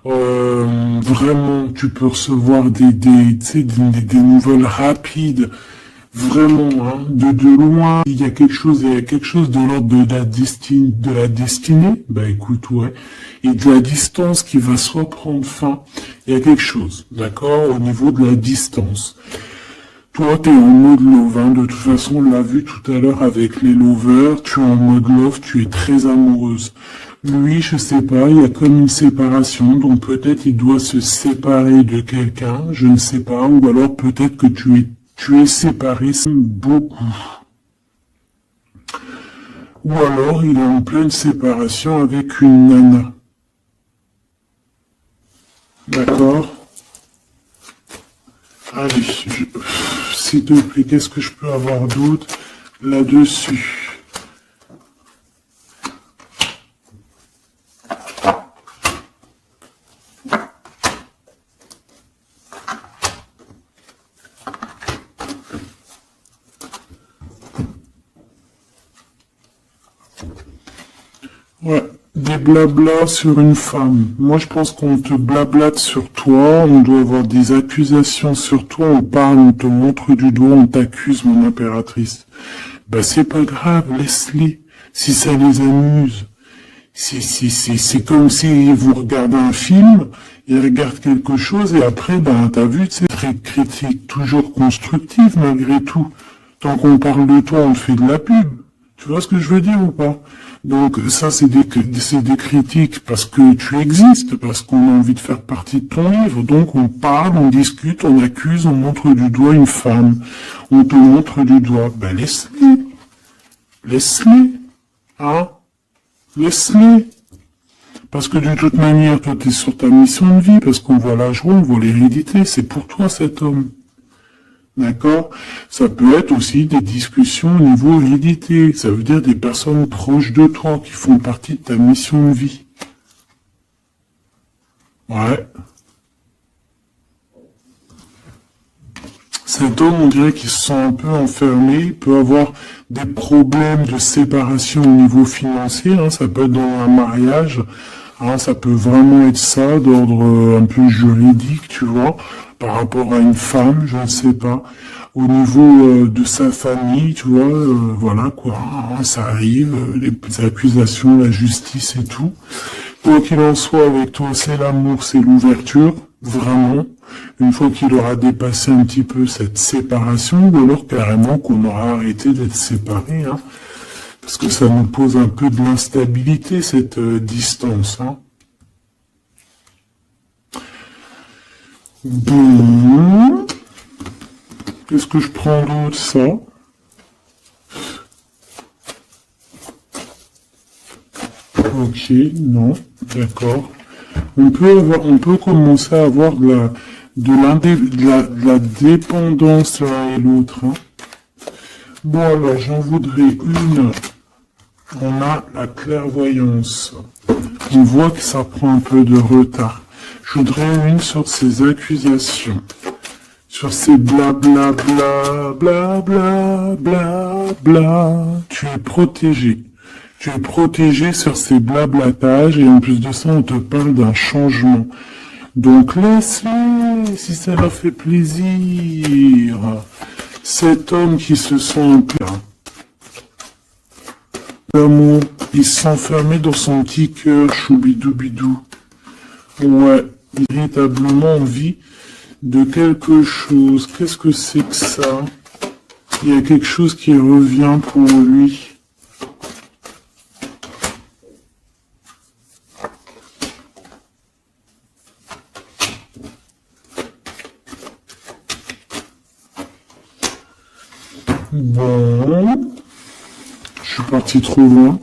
Vraiment, tu peux recevoir tu sais, des nouvelles rapides. Vraiment, hein, de loin, il y a quelque chose de l'ordre de la destinée. Bah écoute, ouais. Et de la distance qui va soit prendre fin. Il y a quelque chose, d'accord, au niveau de la distance. Toi, t'es en mode love, hein. De toute façon, on l'a vu tout à l'heure avec les lovers. Tu es en mode love, tu es très amoureuse. Lui, je sais pas, il y a comme une séparation, donc peut-être il doit se séparer de quelqu'un, je ne sais pas, ou alors peut-être que tu es séparé beaucoup. Ou alors il est en pleine séparation avec une nana. D'accord? Allez, s'il te plaît, qu'est-ce que je peux avoir d'autre là-dessus? Ouais, des blablas sur une femme. Moi, je pense qu'on te blablate sur toi, on doit avoir des accusations sur toi, on parle, on te montre du doigt, on t'accuse, mon impératrice. Bah, c'est pas grave, laisse-les. Si ça les amuse. C'est comme si vous regardez un film, ils regardent quelque chose et après, ben, t'as vu, c'est très critique, toujours constructive malgré tout. Tant qu'on parle de toi, on te fait de la pub. Tu vois ce que je veux dire ou pas? Donc ça, c'est des critiques parce que tu existes, parce qu'on a envie de faire partie de ton livre. Donc on parle, on discute, on accuse, on montre du doigt une femme. On te montre du doigt. Ben laisse-les. Laisse-les. Hein? Laisse-les. Parce que de toute manière, toi, t'es sur ta mission de vie, parce qu'on voit la joie, on voit l'hérédité. C'est pour toi, cet homme. D'accord? Ça peut être aussi des discussions au niveau hérédité. Ça veut dire des personnes proches de toi qui font partie de ta mission de vie. Ouais. Cet homme, on dirait qu'il se sent un peu enfermé, il peut avoir des problèmes de séparation au niveau financier, hein, ça peut être dans un mariage, hein, ça peut vraiment être ça, d'ordre un peu juridique, tu vois, par rapport à une femme, je ne sais pas. Au niveau de sa famille, tu vois, voilà quoi, hein, ça arrive, les accusations, la justice et tout. Quoi qu'il en soit, avec toi, c'est l'amour, c'est l'ouverture, vraiment. Une fois qu'il aura dépassé un petit peu cette séparation, ou alors carrément qu'on aura arrêté d'être séparés, hein, parce que ça nous pose un peu de l'instabilité, cette distance. Hein. Bon, qu'est-ce que je prends d'autre, ça? Ok, non, d'accord. On peut commencer à avoir de la dépendance l'un et l'autre. Hein. Bon alors, j'en voudrais une. On a la clairvoyance. On voit que ça prend un peu de retard. Je voudrais une sur ces accusations. Sur ces blabla bla bla bla bla bla. Tu es protégé. Tu es protégé sur ces blablatages et en plus de ça, on te parle d'un changement. Donc laisse-les, si ça leur fait plaisir. Cet homme qui se sent un peu d'amour, il s'enfermait dans son petit cœur, choubidou-bidou. Ouais, véritablement envie de quelque chose. Qu'est-ce que c'est que ça? Il y a quelque chose qui revient pour lui. Bon, je suis parti trop loin.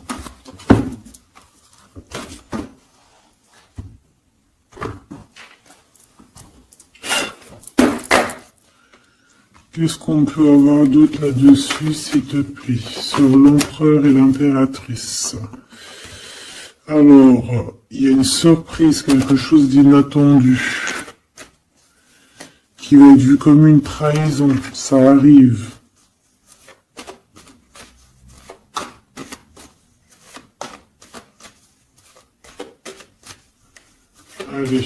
Qu'est-ce qu'on peut avoir d'autre là-dessus, s'il te plaît, sur l'empereur et l'impératrice? Alors, il y a une surprise, quelque chose d'inattendu, qui va être vu comme une trahison. Ça arrive. Allez.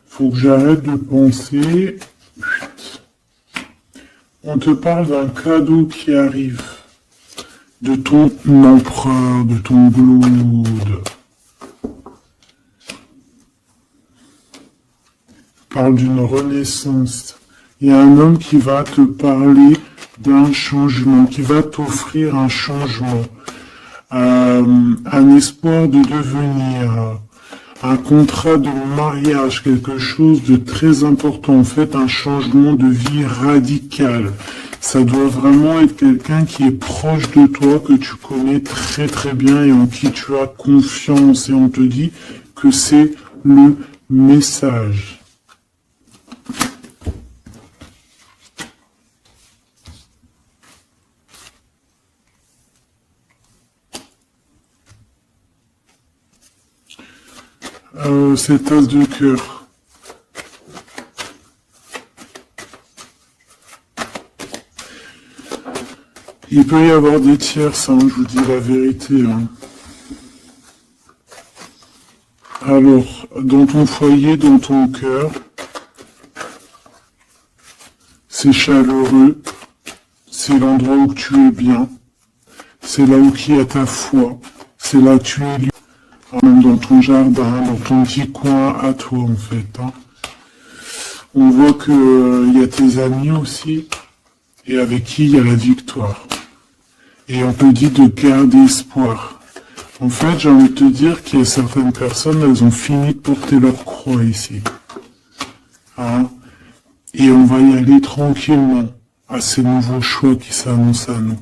Faut que j'arrête de penser. On te parle d'un cadeau qui arrive. De ton empereur, de ton blood. Parle d'une renaissance. Il y a un homme qui va te parler d'un changement, qui va t'offrir un changement, un espoir de devenir, un contrat de mariage, quelque chose de très important, en fait, un changement de vie radical. Ça doit vraiment être quelqu'un qui est proche de toi, que tu connais très très bien et en qui tu as confiance. Et on te dit que c'est le message. Cette tasse de cœur. Il peut y avoir des tierces, hein, je vous dis la vérité. Hein. Alors, dans ton foyer, dans ton cœur, c'est chaleureux, c'est l'endroit où tu es bien, c'est là où il y a ta foi, c'est là où tu es libre, même dans ton jardin, dans ton petit coin à toi en fait. Hein. On voit que y a tes amis aussi, et avec qui il y a la victoire. Et on te dit de garder espoir. En fait, j'ai envie de te dire qu'il y a certaines personnes, elles ont fini de porter leur croix ici. Hein? Et on va y aller tranquillement à ces nouveaux choix qui s'annoncent à nous.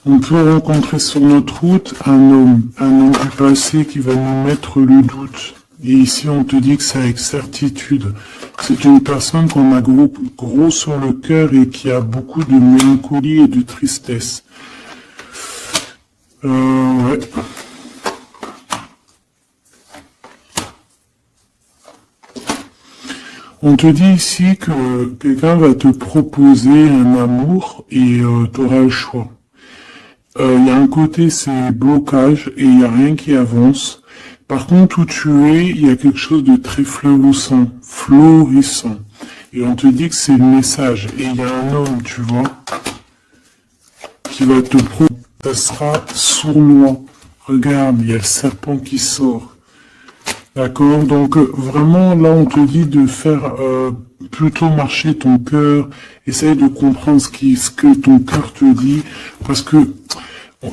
On peut rencontrer sur notre route un homme du passé qui va nous mettre le doute. Et ici, on te dit que c'est avec certitude. C'est une personne qu'on a gros sur le cœur et qui a beaucoup de mélancolie et de tristesse. Ouais. On te dit ici que quelqu'un va te proposer un amour et tu auras le choix. Il y a un côté, c'est blocage et il n'y a rien qui avance. Par contre, où tu es, il y a quelque chose de très florissant. Et on te dit que c'est le message. Et il y a un homme, tu vois, qui va te proposer. Ça sera sournois. Regarde, il y a le serpent qui sort. D'accord? Donc, vraiment, là, on te dit de faire plutôt marcher ton cœur. Essaye de comprendre ce que ton cœur te dit. Parce que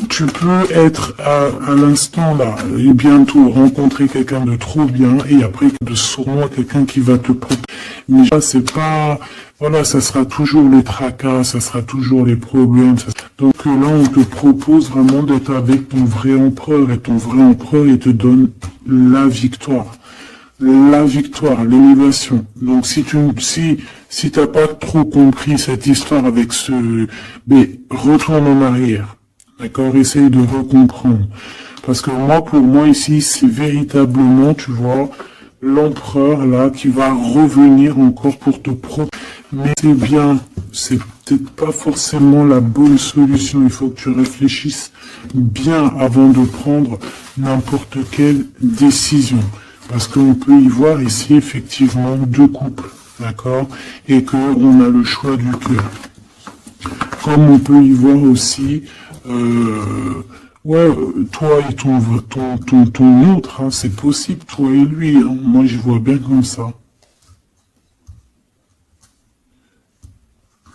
tu peux être à l'instant là, et bientôt rencontrer quelqu'un de trop bien, et après de sournois, quelqu'un qui va te proposer. Mais là, c'est pas, voilà, ça sera toujours les tracas, ça sera toujours les problèmes. Donc là, on te propose vraiment d'être avec ton vrai empereur, et ton vrai empereur, il te donne la victoire. La victoire, l'élévation. Donc si t'as pas trop compris cette histoire avec mais retourne en arrière. D'accord, essaye de recomprendre. Parce que pour moi ici, c'est véritablement, tu vois, l'empereur là qui va revenir encore pour te proposer. Mais c'est bien, c'est peut-être pas forcément la bonne solution. Il faut que tu réfléchisses bien avant de prendre n'importe quelle décision. Parce qu'on peut y voir ici effectivement deux couples, d'accord, et qu'on a le choix du cœur. Comme on peut y voir aussi ouais, toi et ton autre, hein, c'est possible, toi et lui, hein, moi je vois bien comme ça.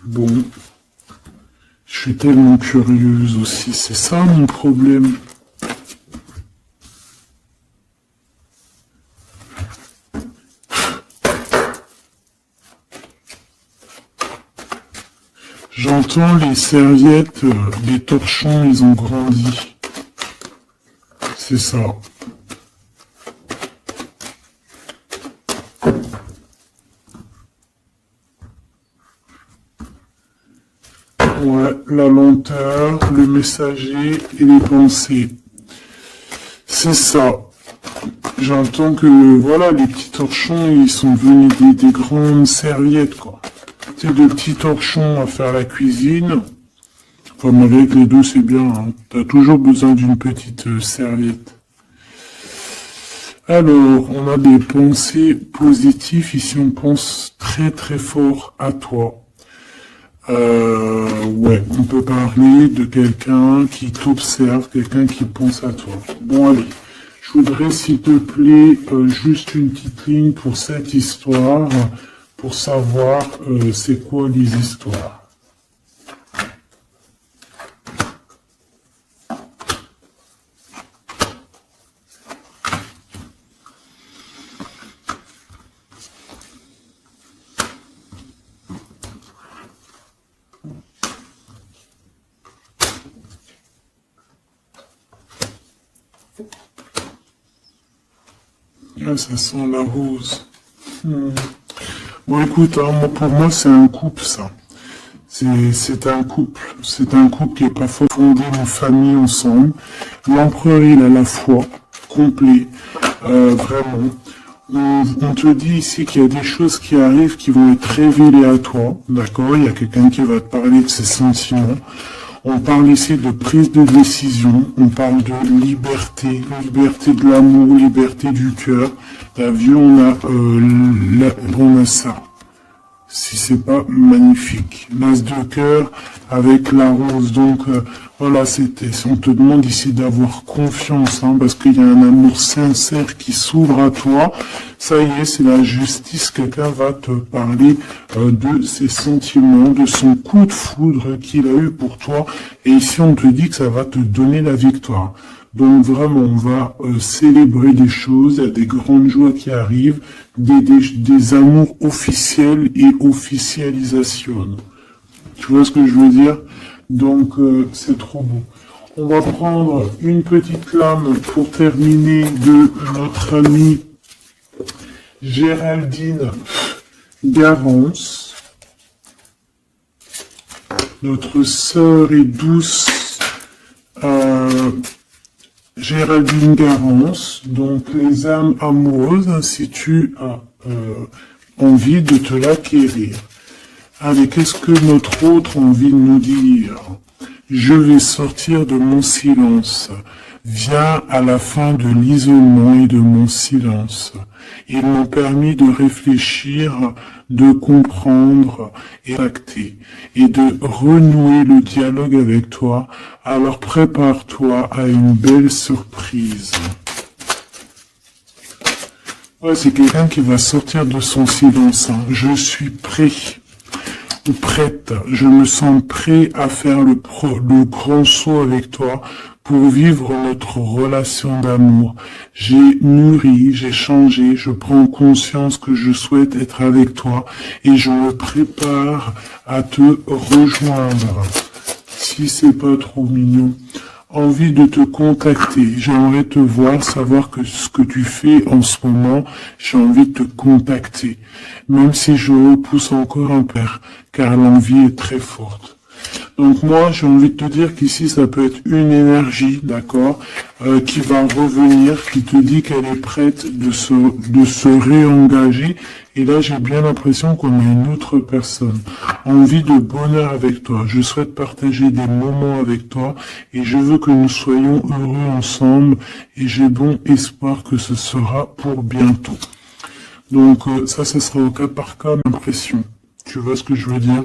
Bon, je suis tellement curieuse aussi, c'est ça mon problème. J'entends les serviettes, les torchons, ils ont grandi. C'est ça. la lenteur, le messager et les pensées. C'est ça. J'entends que, voilà, les petits torchons, ils sont devenus des grandes serviettes, quoi. C'est de petits torchons à faire la cuisine. Enfin, malgré que les deux, c'est bien, hein. T'as toujours besoin d'une petite serviette. Alors, on a des pensées positives. Ici, on pense très très fort à toi. Ouais, on peut parler de quelqu'un qui t'observe, quelqu'un qui pense à toi. Bon, allez. Je voudrais, s'il te plaît, juste une petite ligne pour cette histoire, pour savoir c'est quoi les histoires. Ah, ça sent la rose. Bon, écoute, hein, pour moi, c'est un couple, ça. C'est un couple. C'est un couple qui est pas fondé en famille ensemble. L'empereur, il a la foi, complet, vraiment. On te dit ici qu'il y a des choses qui arrivent qui vont être révélées à toi, d'accord? Il y a quelqu'un qui va te parler de ses sentiments. On parle ici de prise de décision, on parle de liberté, liberté de l'amour, liberté du cœur. T'as vu, on a ça. Si c'est pas magnifique. L'as de cœur avec la rose. Donc, voilà, on te demande ici d'avoir confiance, hein, parce qu'il y a un amour sincère qui s'ouvre à toi. Ça y est, c'est la justice. Quelqu'un va te parler de ses sentiments, de son coup de foudre qu'il a eu pour toi. Et ici, on te dit que ça va te donner la victoire. Donc vraiment, on va célébrer des choses, il y a des grandes joies qui arrivent, des amours officiels et officialisations. Tu vois ce que je veux dire? Donc c'est trop beau. On va prendre une petite lame pour terminer de notre amie Géraldine Garance, notre sœur et douce Géraldine Garance, donc les âmes amoureuses, si tu as envie de te l'acquérir. Allez, qu'est-ce que notre autre a envie de nous dire? Je vais sortir de mon silence. Viens à la fin de l'isolement et de mon silence. Ils m'ont permis de réfléchir, de comprendre et d'acter, et de renouer le dialogue avec toi. Alors prépare-toi à une belle surprise. Ouais, c'est quelqu'un qui va sortir de son silence, hein. Je suis prêt. Ou prête, je me sens prêt à faire le grand saut avec toi pour vivre notre relation d'amour. J'ai mûri, j'ai changé, je prends conscience que je souhaite être avec toi et je me prépare à te rejoindre. Si c'est pas trop mignon. Envie de te contacter, j'aimerais te voir, savoir que ce que tu fais en ce moment, j'ai envie de te contacter, même si je repousse encore un peu, car l'envie est très forte. Donc moi, j'ai envie de te dire qu'ici, ça peut être une énergie, d'accord, qui va revenir, qui te dit qu'elle est prête de se réengager. Et là, j'ai bien l'impression qu'on a une autre personne. Envie de bonheur avec toi. Je souhaite partager des moments avec toi et je veux que nous soyons heureux ensemble et j'ai bon espoir que ce sera pour bientôt. Donc ça sera au cas par cas, l'impression. Tu vois ce que je veux dire?